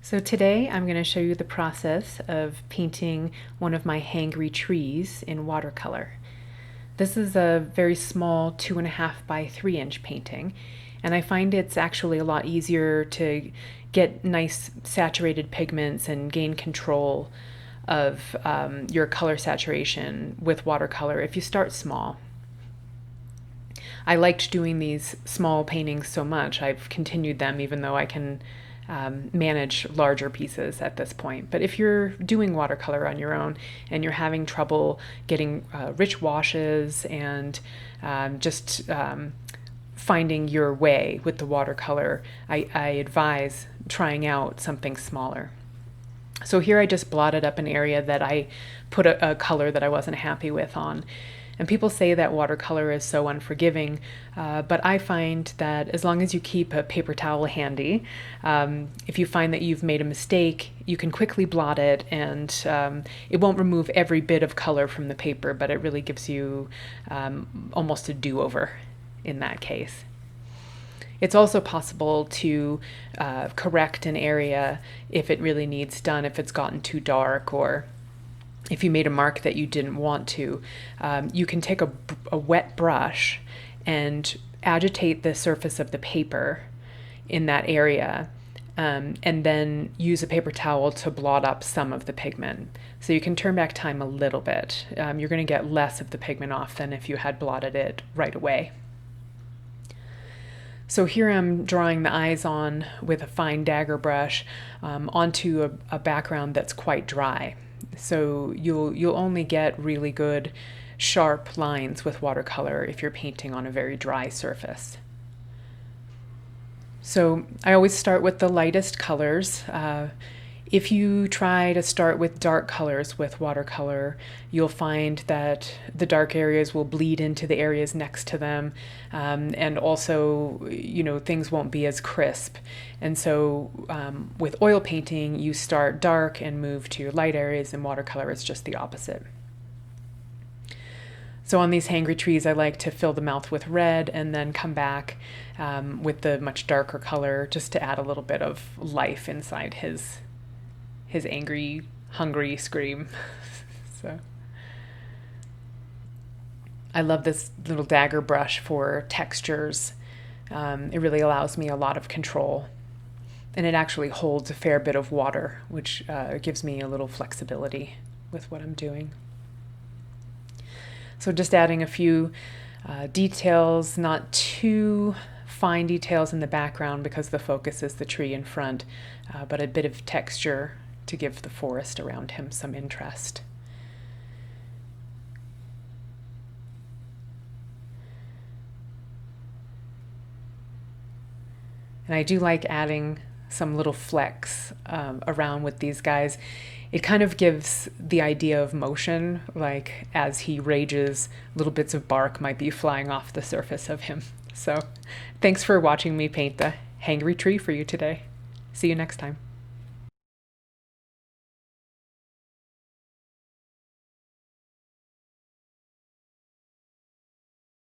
So today I'm going to show you the process of painting one of my hangry trees in watercolor. This is a very small 2.5 by 3-inch painting, and I find it's actually a lot easier to get nice saturated pigments and gain control of your color saturation with watercolor if you start small. I liked doing these small paintings so much, I've continued them even though I can manage larger pieces at this point. But if you're doing watercolor on your own and you're having trouble getting rich washes and finding your way with the watercolor, I advise trying out something smaller. So here I just blotted up an area that I put a color that I wasn't happy with on. And people say that watercolor is so unforgiving, but I find that as long as you keep a paper towel handy, if you find that you've made a mistake, you can quickly blot it, and it won't remove every bit of color from the paper, but it really gives you almost a do-over in that case. It's also possible to correct an area if it really needs done, if it's gotten too dark, or if you made a mark that you didn't want to. You can take a wet brush and agitate the surface of the paper in that area, and then use a paper towel to blot up some of the pigment. So you can turn back time a little bit. You're going to get less of the pigment off than if you had blotted it right away. So here I'm drawing the eyes on with a fine dagger brush onto a background that's quite dry. So you'll only get really good sharp lines with watercolor if you're painting on a very dry surface. So I always start with the lightest colors. If you try to start with dark colors with watercolor, you'll find that the dark areas will bleed into the areas next to them, and also, things won't be as crisp. And so with oil painting, you start dark and move to light areas, and watercolor is just the opposite. So on these hangry trees, I like to fill the mouth with red and then come back with the much darker color just to add a little bit of life inside his angry, hungry scream. So I love this little dagger brush for textures. It really allows me a lot of control, and it actually holds a fair bit of water, which gives me a little flexibility with what I'm doing. So just adding a few details, not too fine details in the background because the focus is the tree in front, but a bit of texture to give the forest around him some interest. And I do like adding some little flecks around with these guys. It kind of gives the idea of motion, like as he rages, little bits of bark might be flying off the surface of him. So thanks for watching me paint the hangry tree for you today. See you next time.